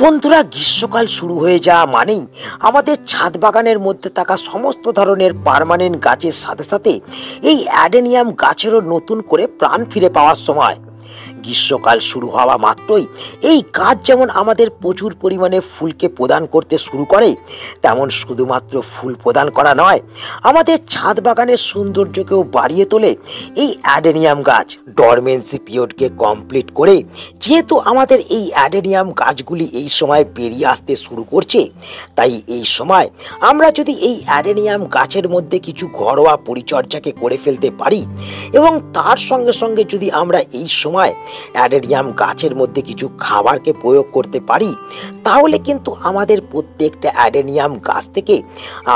বন্ধুরা, গ্রীষ্মকাল শুরু হয়ে যাওয়া মানেই আমাদের ছাদ বাগানের মধ্যে থাকা সমস্ত ধরনের পার্মানেন্ট গাছের সাথে সাথে এই অ্যাডেনিয়াম গাছেরও নতুন করে প্রাণ ফিরে পাওয়ার সময়। গ্রীষ্মকাল শুরু হওয়া মাত্রই এই গাছ যেমন আমাদের প্রচুর পরিমাণে ফুলকে প্রদান করতে শুরু করে, তেমন শুধুমাত্র ফুল প্রদান করা নয়, আমাদের ছাদ বাগানের সৌন্দর্যকেও বাড়িয়ে তোলে এই অ্যাডেনিয়াম গাছ। ডরমেন্সি পিরিয়ডকে কমপ্লিট করে যেহেতু আমাদের এই অ্যাডেনিয়াম গাছগুলি এই সময় বেরিয়ে আসতে শুরু করছে, তাই এই সময় আমরা যদি এই অ্যাডেনিয়াম গাছের মধ্যে কিছু ঘরোয়া পরিচর্যাকে করে ফেলতে পারি এবং তার সঙ্গে সঙ্গে যদি আমরা এই সময় অ্যাডেনিয়াম গাছের মধ্যে কিছু খাবারকে প্রয়োগ করতে পারি, তাহলে কিন্তু আমাদের প্রত্যেকটা অ্যাডেনিয়াম গাছ থেকে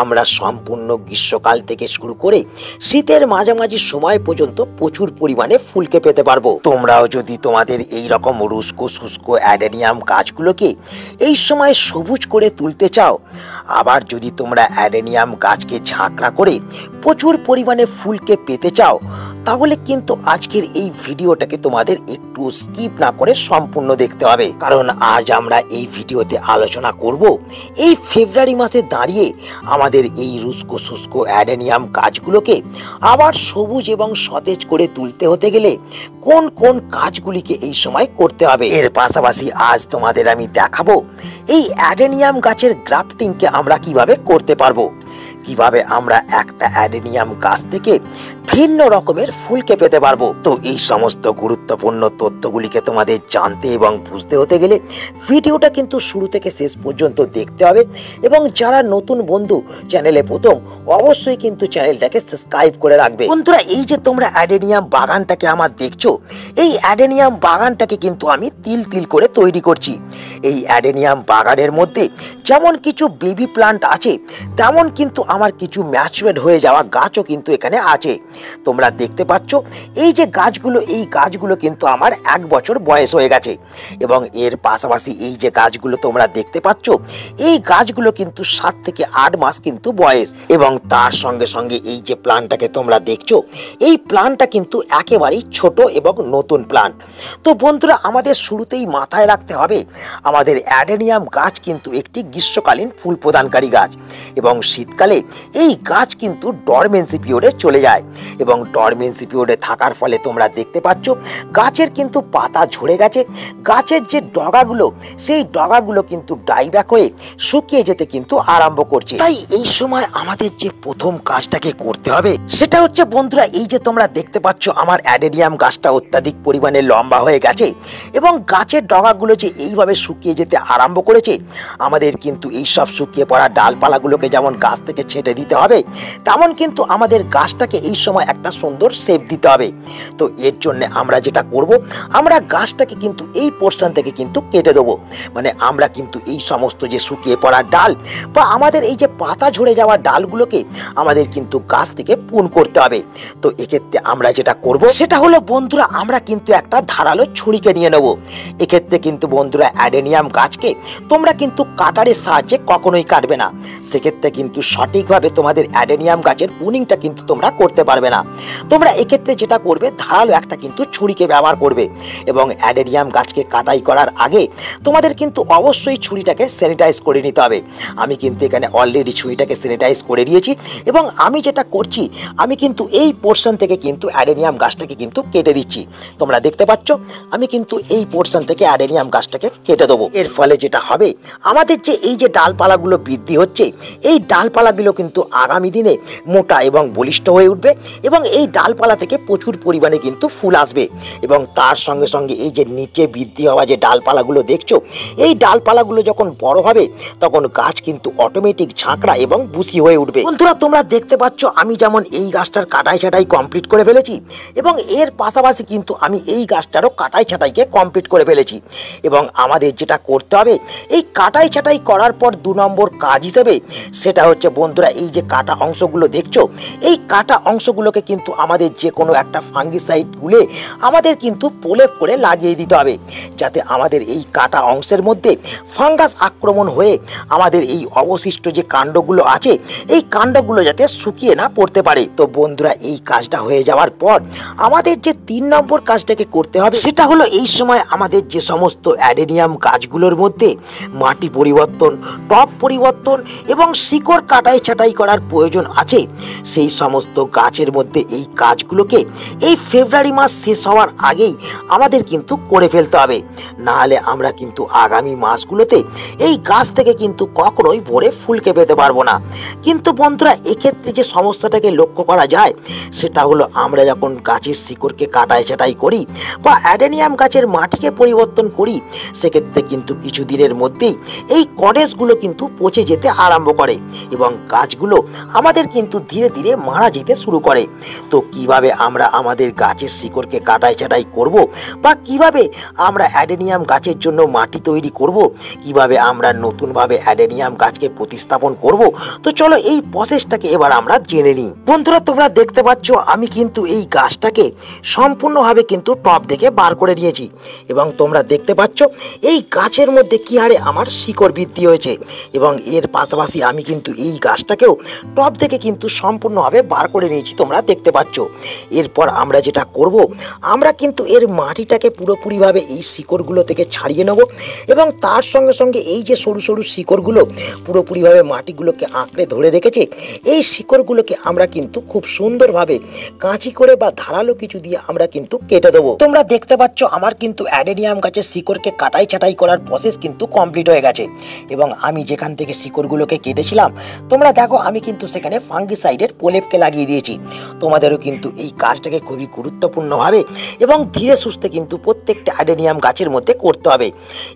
আমরা সম্পূর্ণ গ্রীষ্মকাল থেকে শুরু করে শীতের মাঝামাঝি সময় পর্যন্ত প্রচুর পরিমাণে ফুলকে পেতে পারবো। তোমরাও যদি তোমাদের এই রকম রুস্কো শুষ্কো অ্যাডেনিয়াম গাছগুলোকে এই সময় সবুজ করে তুলতে চাও, আবার যদি তোমরা অ্যাডেনিয়াম গাছকে ঝাঁকড়া করে প্রচুর পরিমাণে ফুলকে পেতে চাও, তাহলে কিন্তু আজকের এই ভিডিওটাকে তোমাদের একটু স্কিপ না করে সম্পূর্ণ দেখতে হবে। কারণ আজ আমরা এই ভিডিওতে আলোচনা করব এই ফেব্রুয়ারি মাসে দাঁড়িয়ে আমাদের এই রুস্কো শুষ্কো অ্যাডেনিয়াম গাছগুলোকে আবার সবুজ এবং সতেজ করে তুলতে হতে গেলে কোন কোন কাজগুলিকে এই সময় করতে হবে। এর পাশাপাশি আজ তোমাদের আমি দেখাবো এই অ্যাডেনিয়াম গাছের গ্রাফটিংকে আমরা কিভাবে করতে পারবো, কিভাবে আমরা একটা অ্যাডেনিয়াম গাছ থেকে ভিন্ন রকমের ফুলকে পেতে পারবো। তো এই সমস্ত গুরুত্বপূর্ণ তথ্যগুলিকে তোমাদের জানতে এবং বুঝতে হতে গেলে ভিডিওটা কিন্তু শুরু থেকে শেষ পর্যন্ত দেখতে হবে, এবং যারা নতুন বন্ধু চ্যানেলে প্রথম, অবশ্যই কিন্তু চ্যানেলটাকে সাবস্ক্রাইব করে রাখবে। বন্ধুরা, এই যে তোমরা অ্যাডেনিয়াম বাগানটাকে আমার দেখছো, এই অ্যাডেনিয়াম বাগানটাকে কিন্তু আমি তিল তিল করে তৈরি করছি। এই অ্যাডেনিয়াম বাগানের মধ্যে যেমন কিছু বেবি প্লান্ট আছে, তেমন কিন্তু আমার কিছু ম্যাচুরেড হয়ে যাওয়া গাছও কিন্তু এখানে আছে। তোমরা দেখতে পাচ্ছ এই যে গাছগুলো, এই গাছগুলো কিন্তু আমার 1 বছর বয়স হয়ে গেছে, এবং এর পাশাপাশি এই যে গাছগুলো তোমরা দেখতে পাচ্ছ, এই গাছগুলো কিন্তু 7 থেকে 8 মাস কিন্তু বয়স, এবং তার সঙ্গে সঙ্গে এই যে প্লান্টটাকে তোমরা দেখছো, এই প্লান্টটা কিন্তু একেবারেই ছোট এবং নতুন প্লান্ট। তো বন্ধুরা, আমাদের শুরুতেই মাথায় রাখতে হবে আমাদের অ্যাডেনিয়াম গাছ কিন্তু একটি গ্রীষ্মকালীন ফুল প্রদানকারী গাছ, এবং শীতকালে এই গাছ কিন্তু ডরমেন্সি পিরিয়ডে চলে যায়, এবং ডরমেন্সি পিরিয়ডে থাকার ফলে তোমরা দেখতে পাচ্ছ গাছের কিন্তু পাতা ঝরে গেছে, গাছের যে ডগাগুলো, সেই ডগাগুলো কিন্তু ডাইব্যাক হয়ে শুকিয়ে যেতে কিন্তু আরম্ভ করছে। তাই এই সময় আমাদের যে প্রথম কাজটাকে করতে হবে সেটা হচ্ছে, বন্ধুরা, এই যে তোমরা দেখতে পাচ্ছ আমার অ্যাডেনিয়াম গাছটা অত্যাধিক পরিমাণে লম্বা হয়ে গেছে এবং গাছের ডগাগুলো যে এইভাবে শুকিয়ে যেতে আরম্ভ করেছে, আমাদের কিন্তু এই সব শুকিয়ে পড়া ডালপালাগুলোকে যেমন গাছ থেকে ছেঁটে দিতে হবে, তেমন কিন্তু আমাদের গাছটাকে এই সময় একটা সুন্দর শেপ দিতে হবে। তো এর জন্য আমরা যেটা করব, আমরা গাছটাকে কিন্তু এই পোর্শন থেকে কিন্তু কেটে দেবো। মানে আমরা কিন্তু এই সমস্ত যে শুকিয়ে পড়া ডাল বা আমাদের এই যে পাতা ঝরে যাওয়া ডালগুলোকে আমাদের কিন্তু গাছ থেকে পুন করতে হবে। তো এক্ষেত্রে আমরা যেটা করব সেটা হলো, বন্ধুরা, আমরা কিন্তু একটা ধারালো ছুরিকে নিয়ে নেব। এক্ষেত্রে কিন্তু বন্ধুরা, অ্যাডেনিয়াম গাছকে তোমরা কিন্তু কাটারের সাহায্যে কখনোই কাটবে না, সেক্ষেত্রে কিন্তু সঠিকভাবে তোমাদের অ্যাডেনিয়াম গাছের পুনিংটা কিন্তু তোমরা করতে পারবে না। তোমরা এক্ষেত্রে যেটা করবে, ধারালো একটা কিন্তু ছুরিকে ব্যবহার করবে, এবং অ্যাডেনিয়াম গাছকে কাটাই করার আগে তোমাদের কিন্তু অবশ্যই ছুরিটাকে স্যানিটাইজ করে নিতে হবে। আমি কিন্তু এখানে অলরেডি ছুরিটাকে স্যানিটাইজ করে দিয়েছি, এবং আমি যেটা করছি, আমি কিন্তু এই পোর্শন থেকে কিন্তু অ্যাডেনিয়াম গাছটাকে কিন্তু কেটে দিচ্ছি। তোমরা দেখতে পাচ্ছ আমি কিন্তু এই পোর্শন থেকে অ্যাডেনিয়াম গাছটাকে কেটে দেবো। এর ফলে যেটা হবে, আমাদের যে এই যে ডালপালাগুলো বৃদ্ধি হচ্ছে, এই ডালপালাগুলো কিন্তু আগামী দিনে মোটা এবং বলিষ্ঠ হয়ে উঠবে, এবং এই ডালপালা থেকে প্রচুর পরিমাণে কিন্তু ফুল আসবে, এবং তার সঙ্গে সঙ্গে এই যে নিচে বৃদ্ধি হওয়া যে ডালপালাগুলো দেখছো, এই ডালপালাগুলো যখন বড় হবে, তখন গাছ কিন্তু অটোমেটিক ঝাঁকড়া এবং বুশি হয়ে উঠবে। বন্ধুরা, তোমরা দেখতে পাচ্ছ আমি যেমন এই গাছটার কাটাই ছাটাই কমপ্লিট করে ফেলেছি, এবং এর পাশাপাশি কিন্তু আমি এই গাছটারও কাটাই ছাটাইকে কমপ্লিট করে ফেলেছি। এবং আমাদের যেটা করতে হবে, এই কাটাই ছাটাই করার পর 2 নম্বর কাজ হিসেবে সেটা হচ্ছে, বন্ধুরা, এই যে কাটা অংশগুলো দেখছো, এই কাটা অংশগুলো কাঁটাগুলোকে কিন্তু আমাদের যে কোনো একটা ফাঙ্গিসাইড গুলে আমাদের কিন্তু প্রলেপ করে লাগিয়ে দিতে হবে, যাতে আমাদের এই কাটা অংশের মধ্যে ফাঙ্গাস আক্রমণ হয়ে আমাদের এই অবশিষ্ট যে কাণ্ডগুলো আছে এই কাণ্ডগুলো যাতে শুকিয়ে না পড়তে পারে। তো বন্ধুরা, এই কাজটা হয়ে যাওয়ার পর আমাদের যে 3 নম্বর কাজটাকে করতে হবে সেটা হলো এই সময় আমাদের যে সমস্ত অ্যাডেনিয়াম গাছগুলোর মধ্যে মাটি পরিবর্তন, টব পরিবর্তন এবং শিকড় কাটাই ছাঁটাই করার প্রয়োজন আছে, সেই সমস্ত গাছের মধ্যে এই কাজগুলোকে এই ফেব্রুয়ারি মাস শেষ হওয়ার আগেই আমাদের কিন্তু করে ফেলতে হবে। নাহলে আমরা কিন্তু আগামী মাসগুলোতে এই গাছ থেকে কিন্তু কখনোই ভরে ফুলকে পেতে পারবো না। কিন্তু বন্ধুরা, এক্ষেত্রে যে সমস্যাটাকে লক্ষ্য করা যায় সেটা হলো আমরা যখন গাছের শিকড়কে কাটাই ছাঁটাই করি বা অ্যাডেনিয়াম গাছের মাটিকে পরিবর্তন করি, সেক্ষেত্রে কিন্তু কিছু দিনের মধ্যেই এই কডেসগুলো কিন্তু পচে যেতে আরম্ভ করে এবং গাছগুলো আমাদের কিন্তু ধীরে ধীরে মারা যেতে শুরু করে। তো কিভাবে আমরা আমাদের গাছের শিকড়কে কাটাই ছাঁটাই করব বা কিভাবে আমরা অ্যাডেনিয়াম গাছের জন্য মাটি তৈরি করব, কিভাবে আমরা নতুনভাবে অ্যাডেনিয়াম গাছকে প্রতিস্থাপন করব, তো চলো এই প্রসেসটাকে এবার আমরা জেনে নিই। বন্ধুরা, তোমরা দেখতে পাচ্ছ আমি কিন্তু এই গাছটাকে সম্পূর্ণভাবে কিন্তু টব থেকে বার করে নিয়েছি এবং তোমরা দেখতে পাচ্ছ এই গাছের মধ্যে কি হারে আমার শিকড় বৃদ্ধি হয়েছে এবং এর পাশাপাশি আমি কিন্তু এই গাছটাকেও টব থেকে কিন্তু সম্পূর্ণভাবে বার করে নিয়েছি, তোমরা দেখতে পাচ্ছ। এরপর আমরা যেটা করব, আমরা কিন্তু এর মাটিটাকে পুরোপুরিভাবে এই শিকড়গুলো থেকে ছাড়িয়ে নেব এবং তার সঙ্গে সঙ্গে এই যে সরু সরু শিকড়গুলো পুরোপুরিভাবে মাটিগুলোকে আঁকড়ে ধরে রেখেছে, এই শিকড়গুলোকে আমরা কিন্তু খুব সুন্দরভাবে কাঁচি করে বা ধারালো কিছু দিয়ে আমরা কিন্তু কেটে দেবো। তোমরা দেখতে পাচ্ছ আমার কিন্তু অ্যাডেনিয়াম গাছের শিকড়কে কাটাই ছাঁটাই করার প্রসেস কিন্তু কমপ্লিট হয়ে গেছে এবং আমি যেখান থেকে শিকড়গুলোকে কেটেছিলাম তোমরা দেখো আমি কিন্তু সেখানে ফাঙ্গিসাইডের প্রলেপকে লাগিয়ে দিয়েছি। তোমাদেরও কিন্তু এই কাজটাকে খুবই গুরুত্বপূর্ণভাবে এবং ধীরে সুস্থে কিন্তু প্রত্যেকটা অ্যাডেনিয়াম গাছের মধ্যে করতে হবে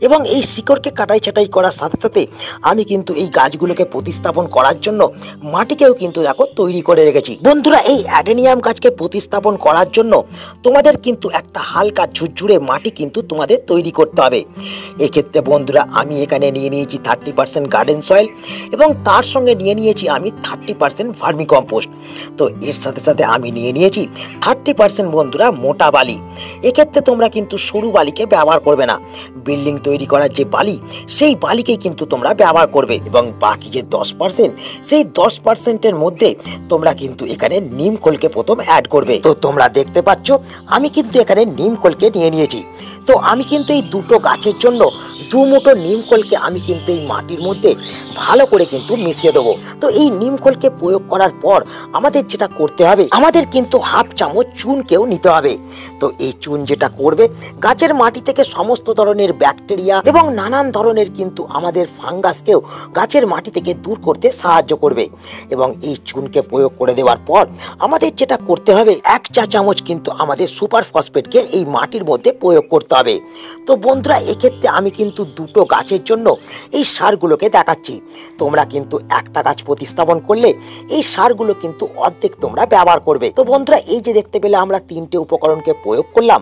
এবং এই শিকড়কে কাটাই ছাঁটাই করার সাথে সাথে আমি কিন্তু এই গাছগুলোকে প্রতিস্থাপন করার জন্য মাটিকেও কিন্তু দেখো তৈরি করে রেখেছি। বন্ধুরা, এই অ্যাডেনিয়াম গাছকে প্রতিস্থাপন করার জন্য তোমাদের কিন্তু একটা হালকা ঝুরঝুরে মাটি কিন্তু তোমাদের তৈরি করতে হবে। এক্ষেত্রে বন্ধুরা আমি এখানে নিয়ে নিয়েছি 30% গার্ডেন সয়েল এবং তার সঙ্গে নিয়ে নিয়েছি আমি 30% ভার্মি কম্পোস্ট। তো এর সাথে সাথে আমি নিয়ে নিয়েছি 30% বন্ধুরা মোটা বালি। এক্ষেত্রে তোমরা কিন্তু সরু বালিকে ব্যবহার করবে না, বিল্ডিং তৈরি করার যে বালি সেই বালিকেই কিন্তু তোমরা ব্যবহার করবে এবং বাকি যে 10% সেই 10%-এর মধ্যে তোমরা কিন্তু এখানে নিম খোলকে প্রথম অ্যাড করবে। তো তোমরা দেখতে পাচ্ছ আমি কিন্তু এখানে নিম খোলকে নিয়ে নিয়েছি। তো আমি কিন্তু এই দুটো গাছের জন্য 2 মুঠো নিম খোলকে আমি কিন্তু এই মাটির মধ্যে ভালো করে কিন্তু মিশিয়ে দেবো। তো এই নিম খোলকে প্রয়োগ করার পর আমাদের যেটা করতে হবে, আমাদের কিন্তু হাফ চামচ চুনকেও নিতে হবে। তো এই চুন যেটা করবে গাছের মাটি থেকে সমস্ত ধরনের ব্যাকটেরিয়া এবং নানান ধরনের কিন্তু আমাদের ফাঙ্গাসকেও গাছের মাটি থেকে দূর করতে সাহায্য করবে এবং এই চুনকে প্রয়োগ করে দেওয়ার পর আমাদের যেটা করতে হবে 1 চা চামচ কিন্তু আমাদের সুপার ফসফেটকে এই মাটির মধ্যে প্রয়োগ করতে হবে। তো বন্ধুরা, এক্ষেত্রে আমি কিন্তু দুটো গাছের জন্য এই সারগুলোকে দেখাচ্ছি। তোমরা কিন্তু একটা গাছ প্রতিস্থাপন করলে এই সারগুলো কিন্তু অর্ধেক তোমরা ব্যবহার করবে। তো বন্ধুরা, এই যে দেখতে পেলে আমরা 3টে উপকরণকে প্রয়োগ করলাম,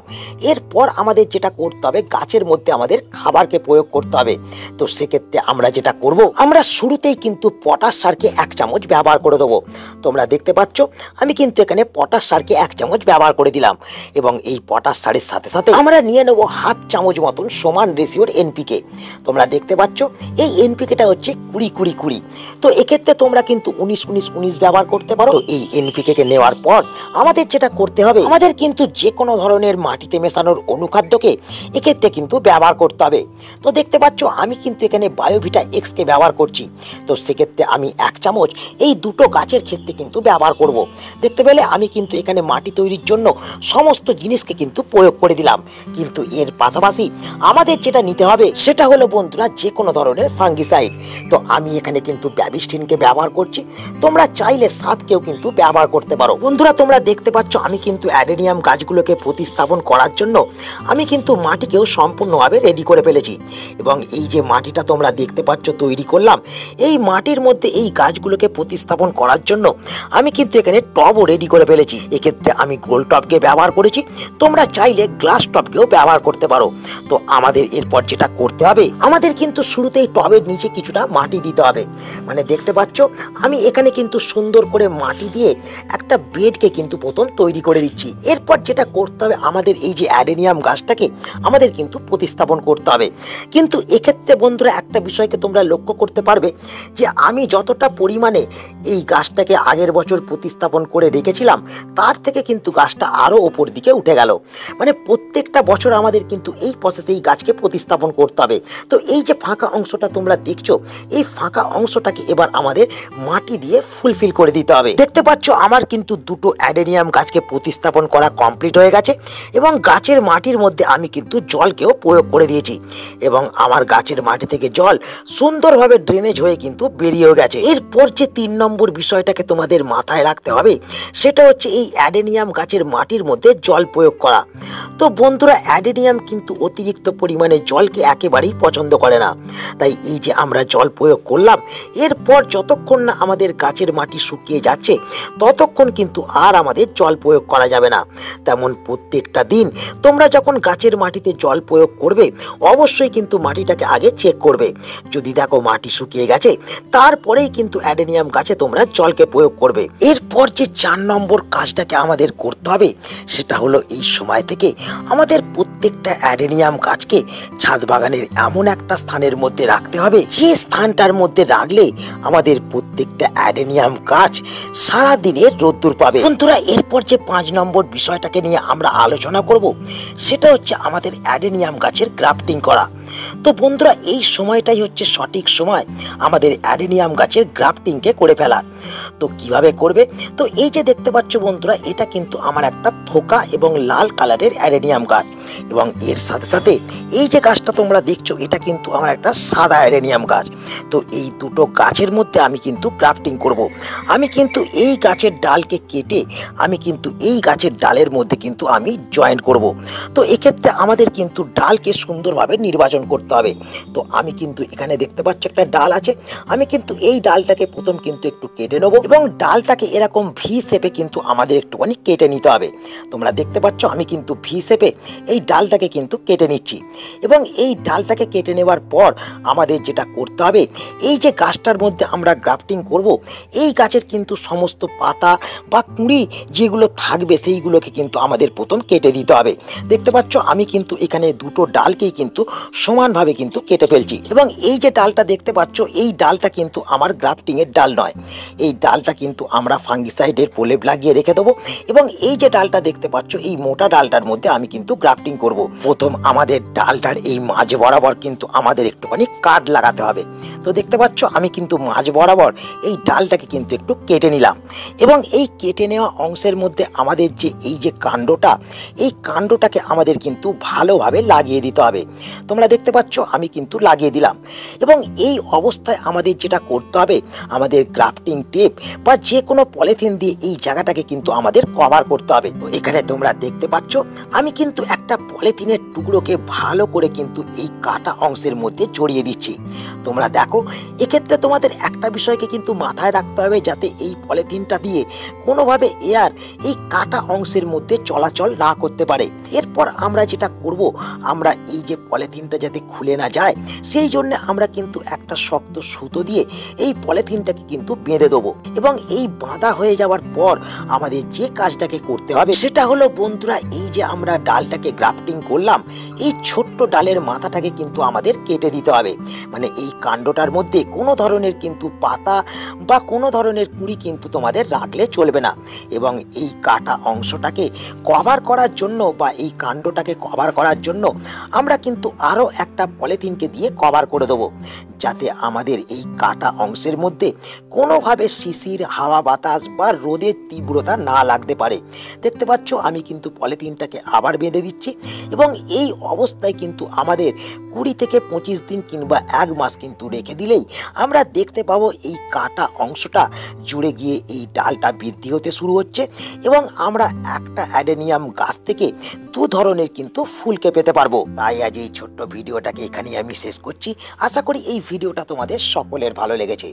এরপর আমাদের যেটা করতে হবে গাছের মধ্যে আমাদের খাবারকে প্রয়োগ করতে হবে। তো সেক্ষেত্রে আমরা যেটা করব, আমরা শুরুতেই কিন্তু পটাশ সারকে 1 চামচ ব্যবহার করে দেবো। তোমরা দেখতে পাচ্ছ আমি কিন্তু এখানে পটাশ সারকে 1 চামচ ব্যবহার করে দিলাম এবং এই পটাশ সারের সাথে সাথে আমরা নিয়ে নেব হাফ চামচ মতন সমান রেশিওর এনপিকে। তোমরা দেখতে পাচ্ছ এই এনপিকেটা হচ্ছে 20-20-20। তো এক্ষেত্রে তোমরা কিন্তু 19-19-19 ব্যবহার করতে পারো। তো এই এনপিকে কে নেওয়ার পর আমাদের যেটা করতে হবে, আমাদের কিন্তু যে কোনো ধরনের মাটিতে মেশানোর অনুখাদ্যকে এক্ষেত্রে কিন্তু ব্যবহার করতে হবে। তো দেখতে পাচ্ছ আমি কিন্তু এখানে বায়োভিটা এক্স কে ব্যবহার করছি। তো সেক্ষেত্রে আমি 1 চামচ এই দুটো গাছের ক্ষেত্রে কিন্তু ব্যবহার করব। দেখতে পেলে আমি কিন্তু এখানে মাটি তৈরির জন্য সমস্ত জিনিসকে কিন্তু প্রয়োগ করে দিলাম। কিন্তু এর পাশাপাশি আমাদের যেটা নিতে হবে সেটা হলো বন্ধুরা যে কোনো ধরনের ফাঙ্গিসাইড। তো আমি এখানে কিন্তু ব্যাবিস্টিনকে ব্যবহার করছি, তোমরা চাইলে সাপকেও কিন্তু ব্যবহার করতে পারো। বন্ধুরা, তোমরা দেখতে পাচ্ছ আমি কিন্তু অ্যাডেনিয়াম গাছগুলোকে প্রতিস্থাপন করার জন্য আমি কিন্তু মাটিকেও সম্পূর্ণভাবে রেডি করে ফেলেছি এবং এই যে মাটিটা তোমরা দেখতে পাচ্ছ তৈরি করলাম, এই মাটির মধ্যে এই গাছগুলোকে প্রতিস্থাপন করার জন্য আমি কিন্তু এখানে টবও রেডি করে ফেলেছি। এক্ষেত্রে আমি গোল টবকে ব্যবহার করেছি, তোমরা চাইলে গ্লাস টবকেও ব্যবহার করতে পারো। তো আমাদের এরপর যেটা করতে হবে, আমাদের কিন্তু শুরুতেই টবের নিচে কিছুটা মাটি দিতে হবে। মানে দেখতে পাচ্ছ আমি এখানে কিন্তু সুন্দর করে মাটি দিয়ে একটা বেডকে কিন্তু প্রথম তৈরি করে দিচ্ছি। এরপর যেটা করতে হবে, আমাদের এই যে অ্যাডেনিয়াম গাছটাকে আমাদের কিন্তু প্রতিস্থাপন করতে হবে। কিন্তু এক্ষেত্রে বন্ধুরা একটা বিষয়কে তোমরা লক্ষ্য করতে পারবে যে আমি যতটা পরিমাণে এই গাছটাকে আগের বছর প্রতিস্থাপন করে রেখেছিলাম, তার থেকে কিন্তু গাছটা আরও ওপর দিকে উঠে গেল। মানে প্রত্যেকটা বছর আমাদের কিন্তু এই প্রসেসে এই গাছকে প্রতিস্থাপন করতে হবে। তো এই যে ফাঁকা অংশটা তোমরা দেখছো, এই ফাঁকা অংশটাকে এবার আমাদের মাটি দিয়ে ফুলফিল করে দিতে হবে। দেখতে পাচ্ছ আমার কিন্তু দুটো অ্যাডেনিয়াম গাছকে প্রতিস্থাপন করা কমপ্লিট হয়ে গেছে এবং গাছের মাটির মধ্যে আমি কিন্তু জলকেও প্রয়োগ করে দিয়েছি এবং আমার গাছের মাটি থেকে জল সুন্দরভাবে ড্রেনেজ হয়ে কিন্তু বেরিয়েও গেছে। এরপর যে 3 নম্বর বিষয়টাকে তোমাদের মাথায় রাখতে হবে, সেটা হচ্ছে এই অ্যাডেনিয়াম গাছের মাটির মধ্যে জল প্রয়োগ করা। তো বন্ধুরা অ্যাডেনিয়াম কিন্তু অতিরিক্ত পরিমাণে জলকে একেবারেই পছন্দ করে না। তাই এই যে আমরা জল প্রয়োগ করলাম, এরপর যতক্ষণ না আমাদের গাছের মাটি শুকিয়ে যাচ্ছে ততক্ষণ কিন্তু আর আমাদের জল প্রয়োগ করা যাবে না। তেমন প্রত্যেকটা দিন তোমরা যখন গাছের মাটিতে জল প্রয়োগ করবে, অবশ্যই কিন্তু মাটিটাকে আগে চেক করবে। যদি দেখো মাটি শুকিয়ে গেছে, তারপরেই কিন্তু অ্যাডেনিয়াম গাছে তোমরা জলকে প্রয়োগ করবে। এরপর যে 4 নম্বর কাজটাকে আমাদের করতে হবে, সেটা হলো এই সময় থেকে আমাদের প্রত্যেকটা অ্যাডেনিয়াম গাছকে ছাদ বাগানের এমন একটা স্থানের মধ্যে রাখতে হবে, যে স্থানটার মধ্যে রাখলে আমাদের প্রত্যেকটা অ্যাডেনিয়াম গাছ সারা দিনের রোদ্দুর পাবে। বন্ধুরা এরপর যে 5 নম্বর বিষয়টাকে নিয়ে আমরা আলোচনা করব, সেটা হচ্ছে আমাদের অ্যাডেনিয়াম গাছের গ্রাফটিং করা। তো বন্ধুরা এই সময়টাই হচ্ছে সঠিক সময় আমাদের অ্যাডেনিয়াম গাছের গ্রাফটিংকে করে ফেলার। তো কিভাবে করবে, তো এই যে দেখতে পাচ্ছ বন্ধুরা, এটা কিন্তু আমার একটা থোকা এবং লাল কালারের অ্যাডেনিয়াম গাছ এবং এর সাথে সাথে এই যে গাছটা তোমরা দেখছো, এটা কিন্তু আমার একটা সাদা অ্যাডেনিয়াম গাছ। তো এই দুটো গাছের মধ্যে আমি কিন্তু গ্রাফটিং করব। আমি কিন্তু এই গাছের ডালকে কেটে আমি কিন্তু এই গাছের ডালের মধ্যে কিন্তু আমি জয়েন করব। তো এক্ষেত্রে আমাদের কিন্তু ডালকে সুন্দরভাবে নির্বাচন করতে হবে। তো আমি কিন্তু এখানে দেখতে পাচ্ছ একটা ডাল আছে, আমি কিন্তু এই ডালটাকে প্রথম কিন্তু একটু কেটে নেবো এবং ডালটাকে এরকম ভি শেপে কিন্তু আমাদের একটুখানি কেটে নিতে হবে। তোমরা দেখতে পাচ্ছ আমি কিন্তু ভি শেপে এই ডালটাকে কিন্তু কেটে নিচ্ছি এবং এই ডালটাকে কেটে নেওয়ার পর আমাদের যেটা করতে হবে, এই যে গাছটার মধ্যে আমরা গ্রাফটিং করব, এই গাছের কিন্তু সমস্ত পাতা বা কুঁড়ি যেগুলো থাকবে সেইগুলোকে কিন্তু আমাদের প্রথম কেটে দিতে হবে। দেখতে পাচ্ছ আমি কিন্তু এখানে দুটো ডালকেই কিন্তু সমানভাবে কিন্তু কেটে ফেলছি এবং এই যে ডালটা দেখতে পাচ্ছ, এই ডালটা কিন্তু আমার গ্রাফটিং এর ডাল নয়। এই ডালটা কিন্তু আমরা ফাঙ্গিসাইডের প্রলেপ লাগিয়ে রেখে দেবো এবং এই যে ডালটা দেখতে পাচ্ছ, এই মোটা ডালটার মধ্যে আমি কিন্তু গ্রাফটিং করব। প্রথম আমাদের ডালটার এই মাঝ বরাবর কিন্তু আমাদের একটুখানি কাট লাগাতে হবে। তো দেখতে পাচ্ছ আমি কিন্তু মাঝ বরাবর এই ডালটাকে কিন্তু একটু কেটে নিলাম এবং এই কেটে নেওয়া অংশের মধ্যে আমাদের যে এই যে কাণ্ডটা, এই কাণ্ডটাকে আমাদের কিন্তু ভালোভাবে লাগিয়ে দিতে হবে। তোমরা দেখতে পাচ্ছ আমি কিন্তু লাগিয়ে দিলাম এবং এই অবস্থায় আমাদের যেটা করতে হবে, আমাদের গ্রাফটিং টেপ বা যে কোনো পলিথিন দিয়ে এই জায়গাটাকে কিন্তু আমাদের কভার করতে হবে। তো এখানে তোমরা দেখতে পাচ্ছ আমি কিন্তু একটা পলিথিনের টুকরোকে ভালো করে কিন্তু এই কাটা অংশের মধ্যে জড়িয়ে দিচ্ছি। তোমরা দেখো এক্ষেত্রে তোমাদের একটা বিষয়কে কিন্তু মাথায় রাখতে হবে, যাতে এই পলিথিনটা দিয়ে কোনোভাবে এয়ার এই কাটা অংশের মধ্যে চলাচল না করতে পারে। এরপর আমরা যেটা করব, আমরা এই যে পলিথিনটা যাতে খুলে না যায় সেই জন্য আমরা কিন্তু একটা শক্ত সুতো দিয়ে এই পলিথিনটাকে কিন্তু বেঁধে দেবো এবং এই বাঁধা হয়ে যাওয়ার পর আমাদের যে কাজটাকে করতে হবে সেটা হলো বন্ধুরা, এই যে আমরা ডালটাকে গ্রাফটিং করলাম, এই ছোট্ট ডালের মাথাটাকে কিন্তু আমাদের কেটে দিতে হবে। মানে এই কাণ্ডটার মধ্যে কোনো ধরনের কিন্তু পাতা বা কোনো ধরনের কুঁড়ি কিন্তু তোমাদের রাখলে চলবে না এবং এই কাটা অংশটাকে কভার করার জন্য বা এই কাণ্ডটাকে কভার করার জন্য আমরা কিন্তু আরও একটা পলিথিনকে দিয়ে কভার করে দেবো, যাতে আমাদের এই কাটা অংশের মধ্যে কোনোভাবে শিশির, হাওয়া বাতাস বা রোদের তীব্রতা না লাগতে পারে। দেখতে পাচ্ছ আমি কিন্তু পলিথিনটাকে আবার বেঁধে দিচ্ছি এবং এই অবস্থায় কিন্তু আমাদের 20 থেকে 25 দিন কিংবা 1 মাস কিন্তু রেখে রেখে দিলেই আমরা দেখতে পাবো এই কাটা অংশটা জুড়ে গিয়ে এই ডালটা বৃদ্ধি হতে শুরু হচ্ছে এবং আমরা একটা অ্যাডেনিয়াম গাছ থেকে দু ধরনের কিন্তু ফুলকে পেতে পারবো। তাই আজ এই ছোট্ট ভিডিওটাকে এখানেই আমি শেষ করছি। আশা করি এই ভিডিওটা তোমাদের সকলের ভালো লেগেছে।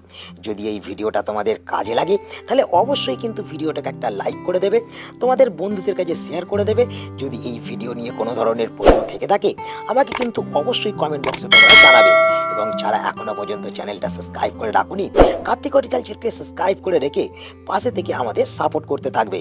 যদি এই ভিডিওটা তোমাদের কাজে লাগে তাহলে অবশ্যই কিন্তু ভিডিওটাকে একটা লাইক করে দেবে, তোমাদের বন্ধুদের কাছে শেয়ার করে দেবে। যদি এই ভিডিও নিয়ে কোনো ধরনের প্রশ্ন থেকে থাকে আমাকে কিন্তু অবশ্যই কমেন্ট বক্সে তোমরা জানাবে। এবং যারা এখনো পর্যন্ত চ্যানেলটা সাবস্ক্রাইব করে রাখুনি, কার্তিক হর্টিকালচারকে সাবস্ক্রাইব করে রেখে পাশে থেকে আমাদের সাপোর্ট করতে থাকবে।